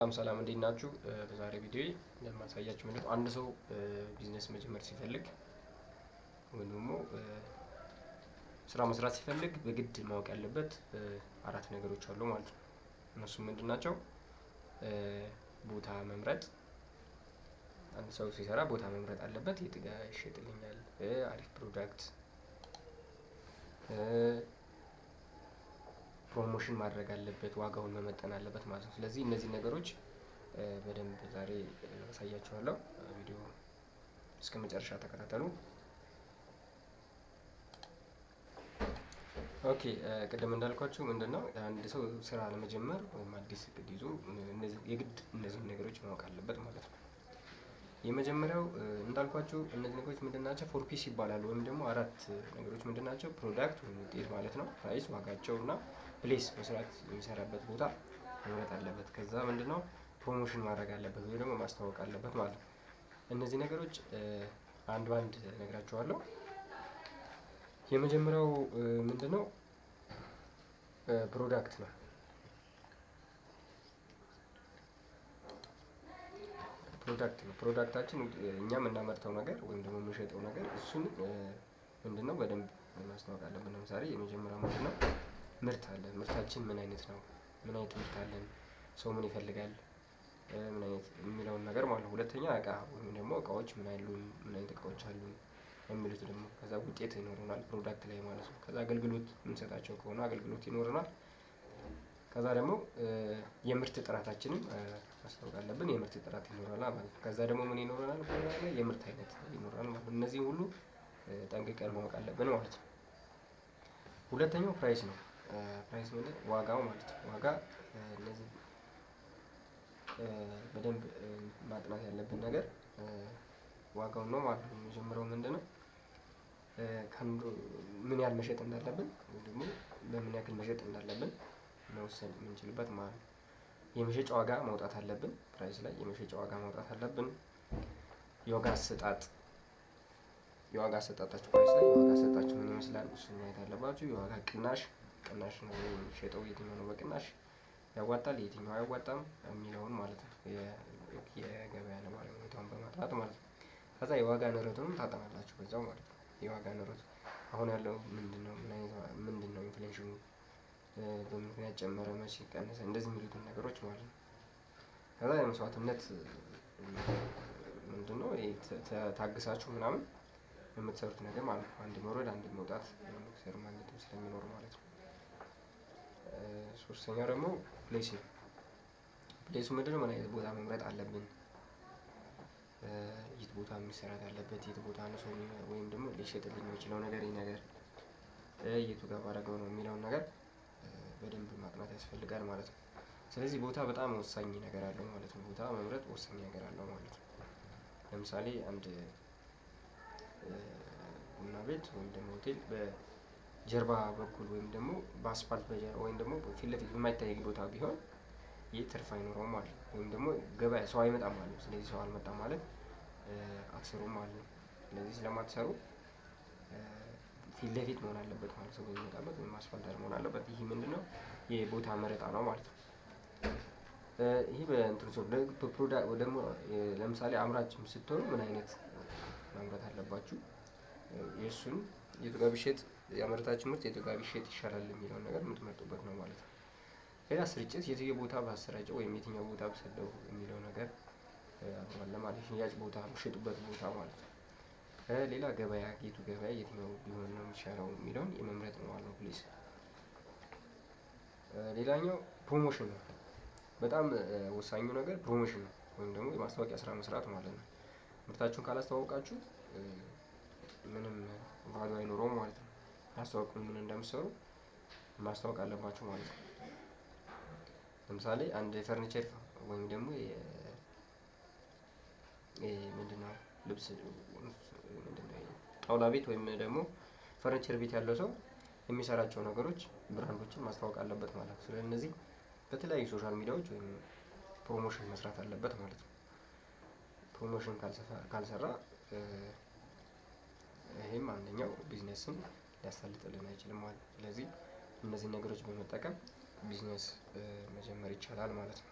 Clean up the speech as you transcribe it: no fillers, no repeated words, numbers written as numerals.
ሰላም እንዴት ናችሁ? በዛሬ ቪዲዮ ለማሳያችሁ ምንድነው አንድ ሰው ቢዝነስ መጀመር ሲፈልግ ወይም ደግሞ ስራ መስራት ሲፈልግ በግድ ማወቅ ያለበት አራት ነገሮች አሉ ማለት ነው። እነሱም ምንድን ናቸው? ቦታ መምረጥ፣ አንድ ሰው ሲሰራ ቦታ መምረጥ አለበት። የት ጋር ይሸጥልኛል፣ አሪፍ ፕሮዳክት፣ ፕሮሞሽን ማድረግ አለበት፣ ዋጋውን መመጠን አለበት ማለት ነው። ስለዚህ እነዚህ ነገሮች በደንብ ዛሬ አሳያችኋለሁ። ቪዲዮ እስከ መጨረሻ ተከታተሉ። ኦኬ፣ ቅድም እንዳልኳችሁ ምንድነው አንድ ሰው ስራ ለመጀመር ወይም አዲስ እቅድ ይዞ የግድ እነዚህን ነገሮች ማወቅ አለበት ማለት ነው። የመጀመሪያው እንዳልኳችሁ እነዚህ ነገሮች ምንድን ናቸው? ፎር ፒስ ይባላሉ። ወይም ደግሞ አራት ነገሮች ምንድን ናቸው? ፕሮዳክት ወይም ውጤት ማለት ነው። ፕራይስ ዋጋቸው እና ፕሌስ መስራት የሚሰራበት ቦታ መምረጥ አለበት። ከዛ ምንድነው ፕሮሞሽን ማድረግ አለበት ወይ ደግሞ ማስተዋወቅ አለበት ማለት ነው። እነዚህ ነገሮች አንድ ባንድ እነግራችኋለሁ። የመጀመሪያው ምንድነው? ፕሮዳክት ነው። ፕሮዳክታችን እኛ የምናመርተው ነገር ወይም ደግሞ የምንሸጠው ነገር እሱን ምንድነው በደንብ ማስተዋወቅ አለብን። ለምሳሌ የመጀመሪያው ምንድነው? ምርት አለ። ምርታችን ምን አይነት ነው? ምን አይነት ምርት አለን? ሰው ምን ይፈልጋል? ምን አይነት የሚለውን ነገር ማለት ነው። ሁለተኛ እቃ ወይም ደግሞ እቃዎች ምን አይነት እቃዎች አሉን የሚሉት ደግሞ ከዛ ውጤት ይኖረናል ፕሮዳክት ላይ ማለት ነው። ከዛ አገልግሎት የምንሰጣቸው ከሆነ አገልግሎት ይኖረናል። ከዛ ደግሞ የምርት ጥራታችንን ማስታወቅ አለብን። የምርት ጥራት ይኖረናል ማለት ነው። ከዛ ደግሞ ምን ይኖረናል? የምርት አይነት ይኖረናል ማለት ነው። እነዚህን ሁሉ ጠንቅቀን ማወቅ አለብን ማለት ነው። ሁለተኛው ፕራይስ ነው። ፕራይስ ማለት ዋጋው ማለት ነው። ዋጋ እነዚህ በደንብ ማጥናት ያለብን ነገር ዋጋው ነው ማለት ነው። የመጀመሪያው ምንድነው? ምን ያህል መሸጥ እንዳለብን ወይም ደግሞ በምን ያክል መሸጥ እንዳለብን መወሰን የምንችልበት ማለት ነው። የመሸጫ ዋጋ ማውጣት አለብን። ፕራይስ ላይ የመሸጫ ዋጋ ማውጣት አለብን። የዋጋ አሰጣጥ አሰጣጣችሁ ፕራይስ ላይ የዋጋ አሰጣጣችሁ ምን ይመስላል? እሱን ማየት አለባችሁ። የዋጋ ቅናሽ ነው የሚሸጠው የትኛው ነው በቅናሽ ያዋጣል፣ የትኛው አያዋጣም የሚለውን ማለት ነው። የገበያ ነባራዊ ሁኔታውን በማጥናት ማለት ነው። ከዛ የዋጋ ንረቱንም ታጠናላችሁ በዛው ማለት ነው። የዋጋ ንረቱ አሁን ያለው ምንድነው? ኢንፍሌሽኑ በምን ምክንያት ጨመረ፣ መቼ ቀነሰ፣ እንደዚህ የሚሉትን ነገሮች ማለት ነው። ከዛ የመስዋዕትነት ምንድነው? ታግሳችሁ ምናምን የምትሰሩት ነገር ማለት ነው። አንድ መውረድ አንድ መውጣት መክሰር ማግኘትም ስለሚኖር ማለት ነው። ሶስተኛው ደግሞ ፕሌስ ነው። ፕሌሱ ምንድነው? ምን አይነት ቦታ መምረጥ አለብን? የት ቦታ መሰራት አለበት? የት ቦታ ነው ሰው ወይም ደግሞ ሊሸጥልኝ የሚችለው ነገር ይህ ነገር የቱ ጋር ባደርገው ነው የሚለውን ነገር በደንብ ማጥናት ያስፈልጋል ማለት ነው። ስለዚህ ቦታ በጣም ወሳኝ ነገር አለው ማለት ነው። ቦታ መምረጥ ወሳኝ ነገር አለው ማለት ነው። ለምሳሌ አንድ ቡና ቤት ወይም ደግሞ ሆቴል በጀርባ በኩል ወይም ደግሞ በአስፓልት ወይም ደግሞ ፊት ለፊት በማይታይ ቦታ ቢሆን ይህ ትርፍ አይኖረውም ማለት ነው። ወይም ደግሞ ገበያ ሰው አይመጣም ማለት ነው። ስለዚህ ሰው አልመጣም ማለት አትሰሩም ማለት ነው። ስለዚህ ስለማትሰሩ ፊት ለፊት መሆን አለበት ማለት ሰው የሚመጣበት ወይም አስፋልት ዳር መሆን አለበት። ይህ ምንድነው? የቦታ መረጣ ነው ማለት ነው። ይህ በእንትን ሰው በፕሮዳክት ደግሞ ለምሳሌ አምራችም ስትሆኑ ምን አይነት ማምረት አለባችሁ? የእሱን የቱ ጋር ቢሸጥ ያመረታችሁ ምርት የቱ ጋር ቢሸጥ ይሻላል የሚለውን ነገር የምትመርጡበት ነው ማለት ነው። ሌላ ስርጭት የትኛው ቦታ ባሰራጨው ወይም የትኛው ቦታ ብሰደው የሚለው ነገር አለ ማለት ነው። ሽያጭ ቦታ የምትሸጡበት ቦታ ማለት ነው። ሌላ ገበያ የቱ ገበያ የትኛው ቢሆን ነው የሚሻለው የሚለውን የመምረጥ ነው ማለት ነው። ፕሌስ ሌላኛው ፕሮሞሽን ነው። በጣም ወሳኙ ነገር ፕሮሞሽን ነው ወይም ደግሞ የማስታወቂያ ስራ መስራት ማለት ነው። ምርታችሁን ካላስተዋወቃችሁ ምንም ቫልዩ አይኖረውም ማለት ነው። አስተዋውቁን ምን እንደምትሰሩ ማስታወቅ አለባችሁ ማለት ነው። ለምሳሌ አንድ ፈርኒቸር ወይም ደግሞ ምንድነው ልብስ ምንድነው ጣውላ ቤት ወይም ደግሞ ፈርኒቸር ቤት ያለው ሰው የሚሰራቸው ነገሮች ብራንዶችን ማስታወቅ አለበት ማለት ነው። ስለዚህ በተለያዩ ሶሻል ሚዲያዎች ወይም ፕሮሞሽን መስራት አለበት ማለት ነው። ፕሮሞሽን ካልሰራ ይሄም አንደኛው ቢዝነስን ሊያሳልጥልን አይችልም ማለት ነው። ስለዚህ እነዚህን ነገሮች በመጠቀም ቢዝነስ መጀመር ይቻላል ማለት ነው።